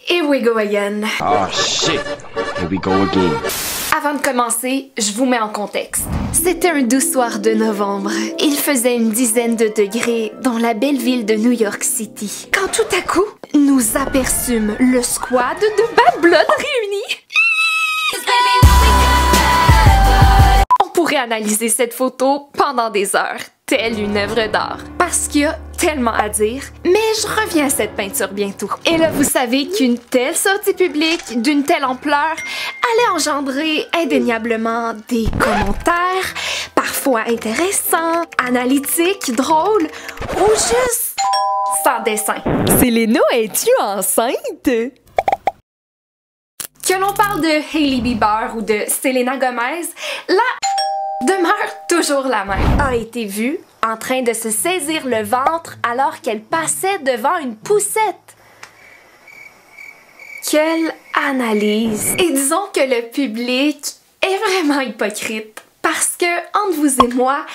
Here we go again. Oh shit, here we go again. Avant de commencer, je vous mets en contexte. C'était un doux soir de novembre. Il faisait une dizaine de degrés dans la belle ville de New York City. Quand tout à coup, nous aperçûmes le squad de Bad Blood réunis. On pourrait analyser cette photo pendant des heures, telle une œuvre d'art. Parce qu'il y a tellement à dire, mais je reviens à cette peinture bientôt. Et là, vous savez qu'une telle sortie publique, d'une telle ampleur, allait engendrer indéniablement des commentaires, parfois intéressants, analytiques, drôles, ou juste sans dessin. Selena, es-tu enceinte? Que l'on parle de Hailey Bieber ou de Selena Gomez, la demeure toujours la même. A été vue en train de se saisir le ventre alors qu'elle passait devant une poussette. Quelle analyse! Et disons que le public est vraiment hypocrite parce que, entre vous et moi,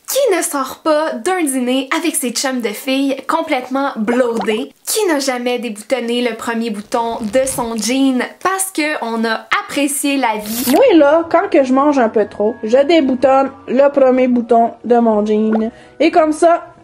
qui ne sort pas d'un dîner avec ses chums de filles complètement bloatés? Qui n'a jamais déboutonné le premier bouton de son jean parce qu'on a apprécié la vie? Moi là, quand que je mange un peu trop, je déboutonne le premier bouton de mon jean. Et comme ça,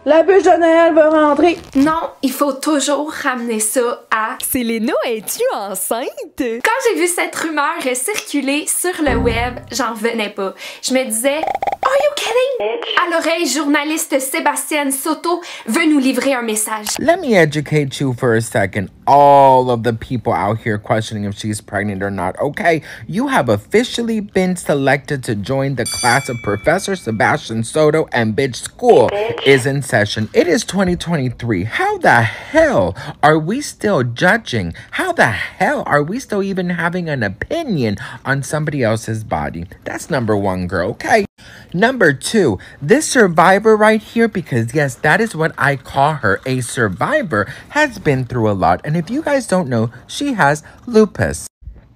la bûche de Noël va rentrer. Non, il faut toujours ramener ça à... Selena, es-tu enceinte? Quand j'ai vu cette rumeur circuler sur le web, j'en revenais pas. Je me disais... Are you kidding? À l'oreille, journaliste Sébastien Soto veut nous livrer un message. Let me educate you for a second. All of the people out here questioning if she's pregnant or not. Okay, you have officially been selected to join the class of Professor Sebastian Soto, and bitch, school is in session. It is 2023. How the hell are we still judging? How the hell are we still even having an opinion on somebody else's body? That's number one, girl, okay? Number two, this survivor right here, because yes, that is what I call her, a survivor, has been through a lot. And if you guys don't know, she has lupus.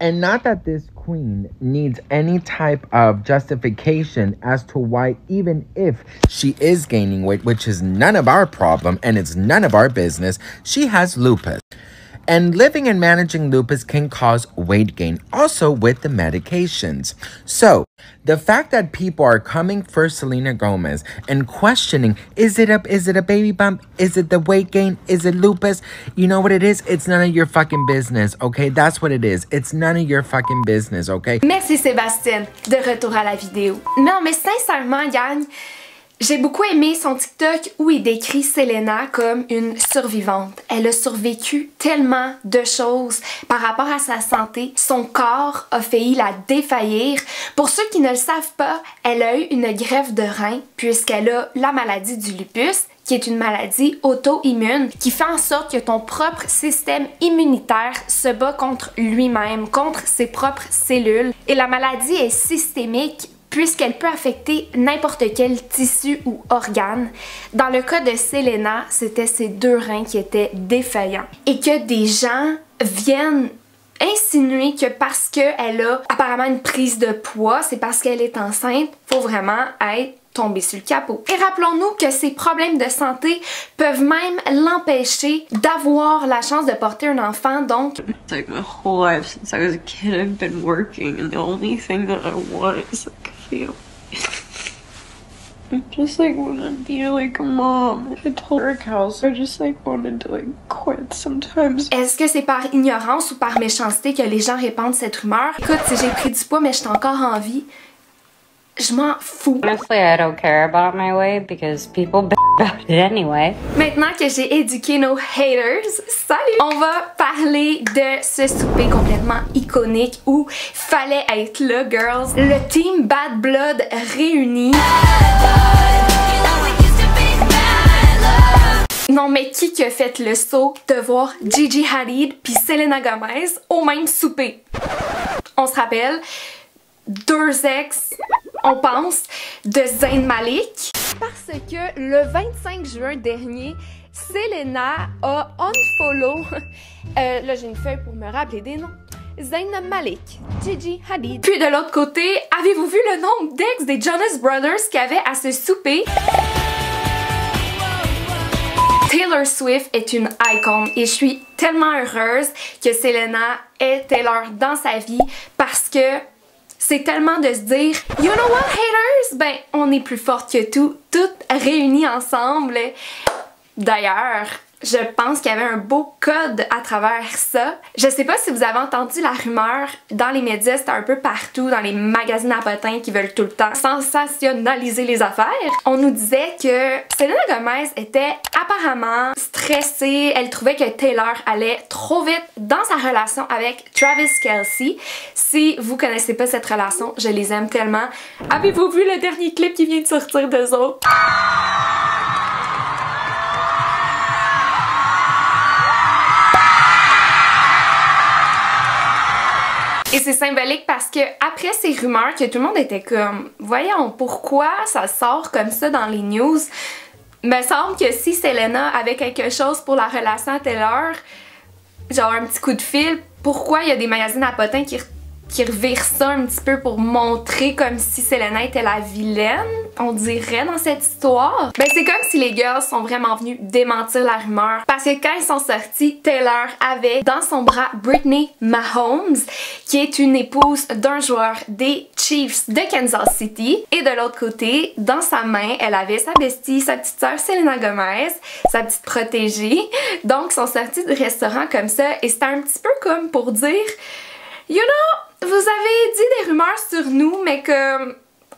And not that this queen needs any type of justification as to why, even if she is gaining weight, which is none of our problem and it's none of our business, she has lupus. And living and managing lupus can cause weight gain, also with the medications. So, the fact that people are coming for Selena Gomez and questioning, is it a baby bump? Is it the weight gain? Is it lupus? You know what it is? It's none of your fucking business, okay? That's what it is. It's none of your fucking business, okay? Merci Sébastien, de retour à la vidéo. Non, mais sincèrement, gang, j'ai beaucoup aimé son TikTok où il décrit Selena comme une survivante. Elle a survécu tellement de choses par rapport à sa santé. Son corps a failli la défaillir. Pour ceux qui ne le savent pas, elle a eu une greffe de rein puisqu'elle a la maladie du lupus, qui est une maladie auto-immune, qui fait en sorte que ton propre système immunitaire se bat contre lui-même, contre ses propres cellules. Et la maladie est systémique, puisqu'elle peut affecter n'importe quel tissu ou organe. Dans le cas de Selena, c'était ses deux reins qui étaient défaillants. Et que des gens viennent insinuer que parce qu'elle a apparemment une prise de poids, c'est parce qu'elle est enceinte, faut vraiment être tombé sur le capot. Et rappelons-nous que ces problèmes de santé peuvent même l'empêcher d'avoir la chance de porter un enfant, donc... It's like my whole life since I was a kid I've been working and the only thing that I want is like a family. I just like wanna be like a mom. I told Rick House I just like wanted to like quit sometimes. Est-ce que c'est par ignorance ou par méchanceté que les gens répandent cette rumeur? Écoute, si j'ai pris du poids mais je suis encore en vie, je m'en fous. Honestly, I don't care about my weight because people about it anyway. Maintenant que j'ai éduqué nos haters, salut! On va parler de ce souper complètement iconique où fallait être là, girls. Le team Bad Blood réuni. Non mais qui a fait le saut de voir Gigi Hadid puis Selena Gomez au même souper? On se rappelle, deux ex, on pense, de Zayn Malik. Parce que le 25 juin dernier, Selena a unfollow, là j'ai une feuille pour me rappeler des noms, Zayn Malik, Gigi Hadid. Puis de l'autre côté, avez-vous vu le nombre d'ex des Jonas Brothers qu'il y avait à ce souper? Taylor Swift est une icône et je suis tellement heureuse que Selena ait Taylor dans sa vie parce que c'est tellement de se dire « You know what, haters? Ben, on est plus fortes que tout, toutes réunies ensemble. » D'ailleurs, je pense qu'il y avait un beau code à travers ça. Je sais pas si vous avez entendu la rumeur dans les médias, c'était un peu partout, dans les magazines à potins qui veulent tout le temps sensationnaliser les affaires. On nous disait que Selena Gomez était apparemment stressée, elle trouvait que Taylor allait trop vite dans sa relation avec Travis Kelce. Si vous connaissez pas cette relation, je les aime tellement. Avez-vous vu le dernier clip qui vient de sortir d'eux autres? Et c'est symbolique parce que après ces rumeurs que tout le monde était comme voyons pourquoi ça sort comme ça dans les news, me semble que si Selena avait quelque chose pour la relation à Taylor, genre un petit coup de fil, pourquoi il y a des magazines à potins qui revirent ça un petit peu pour montrer comme si Selena était la vilaine, on dirait, dans cette histoire? Ben c'est comme si les girls sont vraiment venus démentir la rumeur parce que quand ils sont sortis, Taylor avait dans son bras Brittany Mahomes qui est une épouse d'un joueur des Chiefs de Kansas City et de l'autre côté, dans sa main, elle avait sa bestie, sa petite sœur Selena Gomez, sa petite protégée. Donc ils sont sortis du restaurant comme ça et c'était un petit peu comme pour dire you know, vous avez dit des rumeurs sur nous, mais que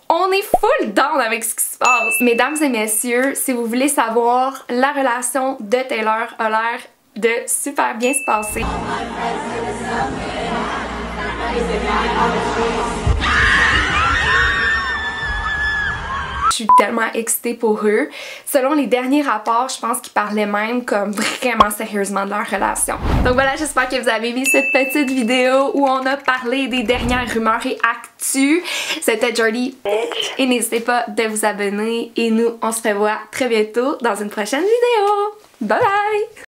on est full down avec ce qui se passe. Mesdames et messieurs, si vous voulez savoir, la relation de Taylor a l'air de super bien se passer. Je suis tellement excitée pour eux. Selon les derniers rapports, je pense qu'ils parlaient même comme vraiment sérieusement de leur relation. Donc voilà, j'espère que vous avez aimé cette petite vidéo où on a parlé des dernières rumeurs et actus. C'était Jordy et n'hésitez pas de vous abonner et nous, on se revoit très bientôt dans une prochaine vidéo. Bye bye!